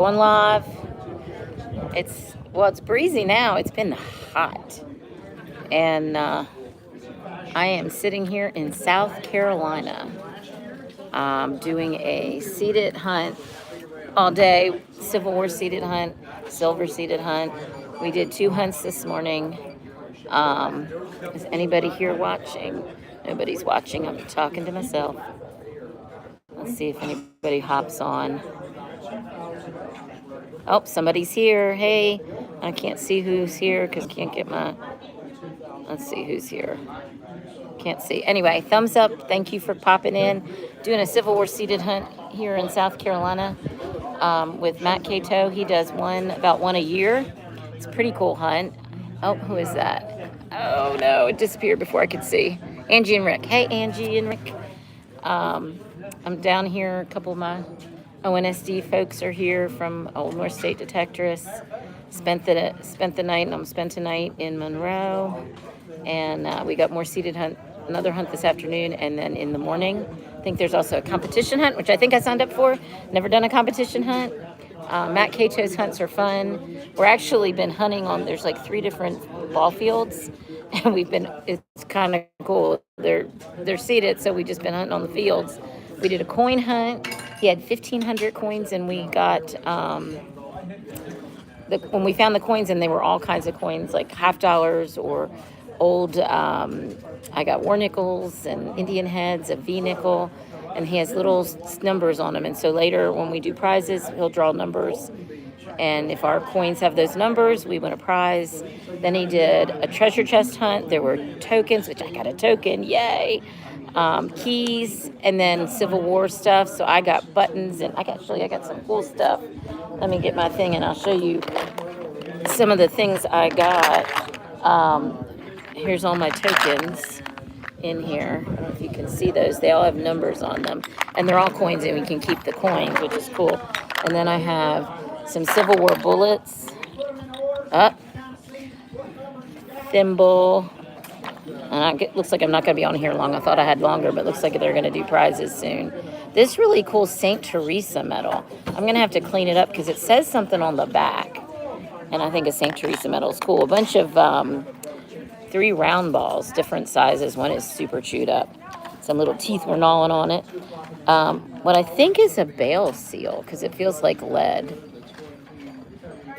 Going live. It's breezy now. It's been hot. And I am sitting here in South Carolina doing a seated hunt all day. Civil War seated hunt, silver seated hunt. We did 2 hunts this morning. Is anybody here watching? Nobody's watching. I'm talking to myself. Let's see if anybody hops on. Oh, somebody's here. Hey, I can't see who's here because I can't get my... Let's see who's here. Can't see. Anyway, thumbs up. Thank you for popping in. Doing a Civil War seated hunt here in South Carolina with Matt Cato. He does about one a year. It's a pretty cool hunt. Oh, who is that? Oh, no, it disappeared before I could see. Angie and Rick. Hey, Angie and Rick. I'm down here. A couple of my ONSD folks are here from Old North State Detectorists. Spent the night, and I'm spent tonight in Monroe. And we got more seated hunt, another hunt this afternoon, and then in the morning, I think there's also a competition hunt, which I think I signed up for. Never done a competition hunt. Matt Cato's hunts are fun. We're actually been hunting on, there's like 3 different ball fields, and it's kind of cool. They're seated, so we just been hunting on the fields. We did a coin hunt. He had 1,500 coins, and we got, when we found the coins, and they were all kinds of coins, like $50 or old, I got war nickels and Indian heads, a V nickel, and he has little numbers on them. And so later when we do prizes, he'll draw numbers. And if our coins have those numbers, we win a prize. Then he did a treasure chest hunt. There were tokens, which I got a token, yay. Keys, and then Civil War stuff. So I got buttons, and I got some cool stuff. Let me get my thing, and I'll show you some of the things I got. Here's all my tokens in here. I don't know if you can see those. They all have numbers on them, and they're all coins, and we can keep the coins, which is cool. And then I have some Civil War bullets. Thimble. It looks like I'm not going to be on here long. I thought I had longer, but it looks like they're going to do prizes soon. This really cool St. Teresa medal. I'm going to have to clean it up because it says something on the back, and I think a St. Teresa medal is cool. A bunch of 3 round balls, different sizes. One is super chewed up. Some little teeth were gnawing on it. What I think is a bale seal because it feels like lead.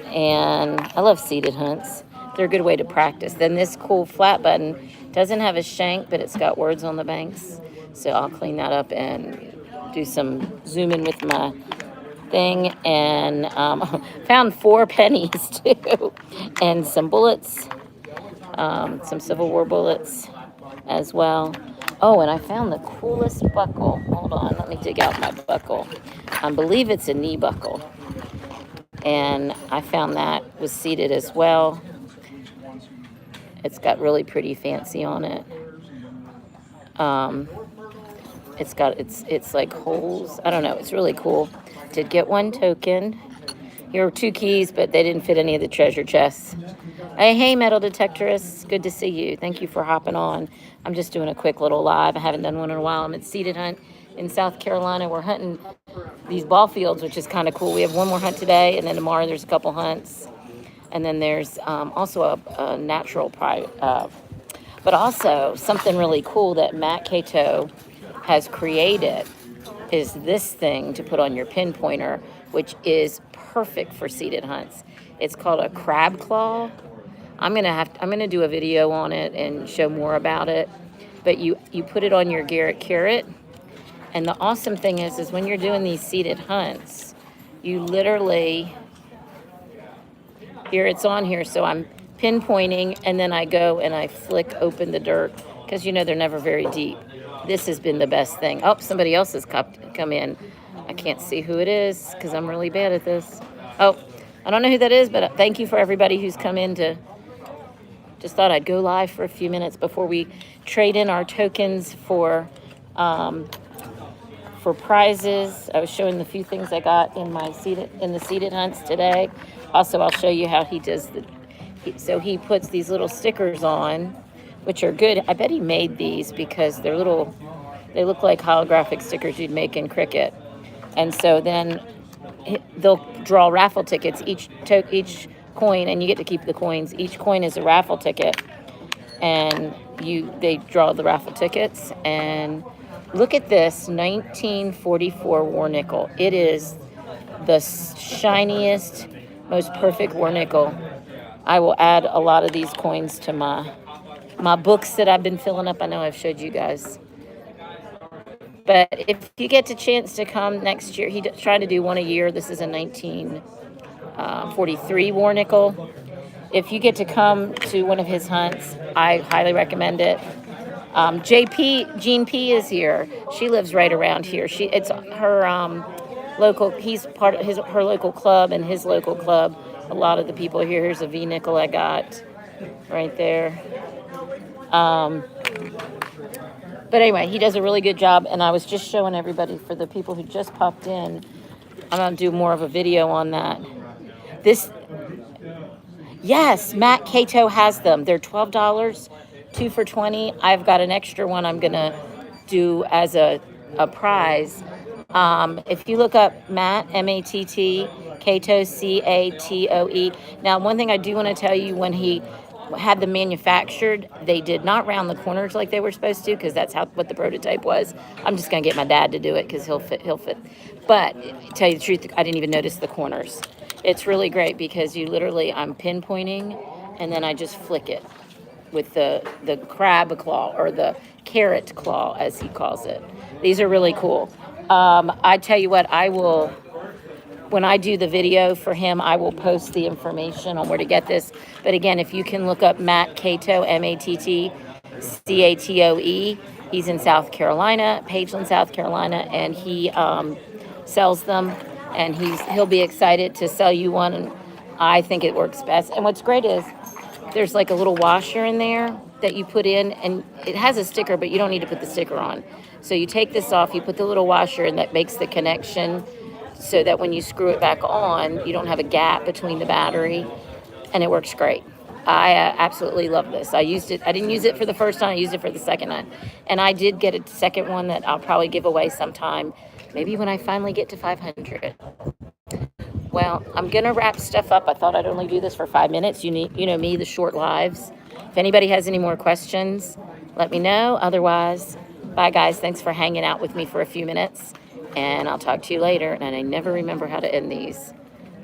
And I love seated hunts. They're a good way to practice. Then this cool flat button doesn't have a shank, but it's got words on the banks. So I'll clean that up and do some zoom in with my thing. And found 4 pennies too, and some bullets, some Civil War bullets as well. Oh, and I found the coolest buckle. Hold on, let me dig out my buckle. I believe it's a knee buckle. And I found that was seated as well. It's got really pretty fancy on it. It's like holes. I don't know. It's really cool. Did get 1 token. Here were 2 keys, but they didn't fit any of the treasure chests. Hey, metal detectorists. Good to see you. Thank you for hopping on. I'm just doing a quick little live. I haven't done one in a while. I'm at seated hunt in South Carolina. We're hunting these ball fields, which is kind of cool. We have one more hunt today, and then tomorrow there's a couple hunts. And then there's also a natural prize. But also something really cool that Matt Cato has created is this thing to put on your pinpointer, which is perfect for seated hunts. It's called a crab claw. I'm gonna do a video on it and show more about it. But you put it on your Garrett carrot. And the awesome thing is when you're doing these seated hunts, you literally... Here it's on here, so I'm pinpointing, and then I go and I flick open the dirt because they're never very deep. This has been the best thing. Oh, somebody else has come in. I can't see who it is because I'm really bad at this. Oh, I don't know who that is, but thank you for everybody who's come in to... Just thought I'd go live for a few minutes before we trade in our tokens for prizes. I was showing the few things I got in the seated hunts today. Also, I'll show you how he does so he puts these little stickers on, which are good. I bet he made these because they look like holographic stickers you'd make in Cricut. And so then they'll draw raffle tickets, each coin, and you get to keep the coins. Each coin is a raffle ticket, and they draw the raffle tickets. And look at this 1944 war nickel. It is the shiniest, most perfect war nickel. I will add a lot of these coins to my books that I've been filling up. I know I've showed you guys. But if you get the chance to come next year, he's trying to do one a year. This is a 1943 war nickel. If you get to come to one of his hunts, I highly recommend it. Jean P is here. She lives right around here. It's her local. He's part of her local club, and his local club. A lot of the people here. Here's a V nickel I got right there. But anyway, he does a really good job, and I was just showing everybody, for the people who just popped in, I'm going to do more of a video on that. Yes, Matt Cato has them. They're $12, 2 for $20. I've got an extra one I'm going to do as a prize. If you look up Matt, M-A-T-T, Cato, C-A-T-O-E. Now, one thing I do want to tell you, when he had them manufactured, they did not round the corners like they were supposed to, because that's what the prototype was. I'm just going to get my dad to do it because he'll fit. But to tell you the truth, I didn't even notice the corners. It's really great because I'm pinpointing, and then I just flick it with the crab claw, or the carrot claw, as he calls it. These are really cool. I tell you what, when I do the video for him, I will post the information on where to get this. But again, if you can look up Matt Cato, M-A-T-T-C-A-T-O-E. He's in South Carolina, Pageland, South Carolina, and he sells them. And he'll be excited to sell you one. And I think it works best. And what's great is there's like a little washer in there that you put in, and it has a sticker, but you don't need to put the sticker on. So you take this off, you put the little washer, and that makes the connection, so that when you screw it back on, you don't have a gap between the battery, and it works great. I absolutely love this. I used it. I didn't use it for the first time. I used it for the second time, and I did get a second one that I'll probably give away sometime, maybe when I finally get to 500. Well, I'm gonna wrap stuff up. I thought I'd only do this for 5 minutes. You know me, the short lives. If anybody has any more questions, let me know. Otherwise, bye guys. Thanks for hanging out with me for a few minutes. And I'll talk to you later. And I never remember how to end these.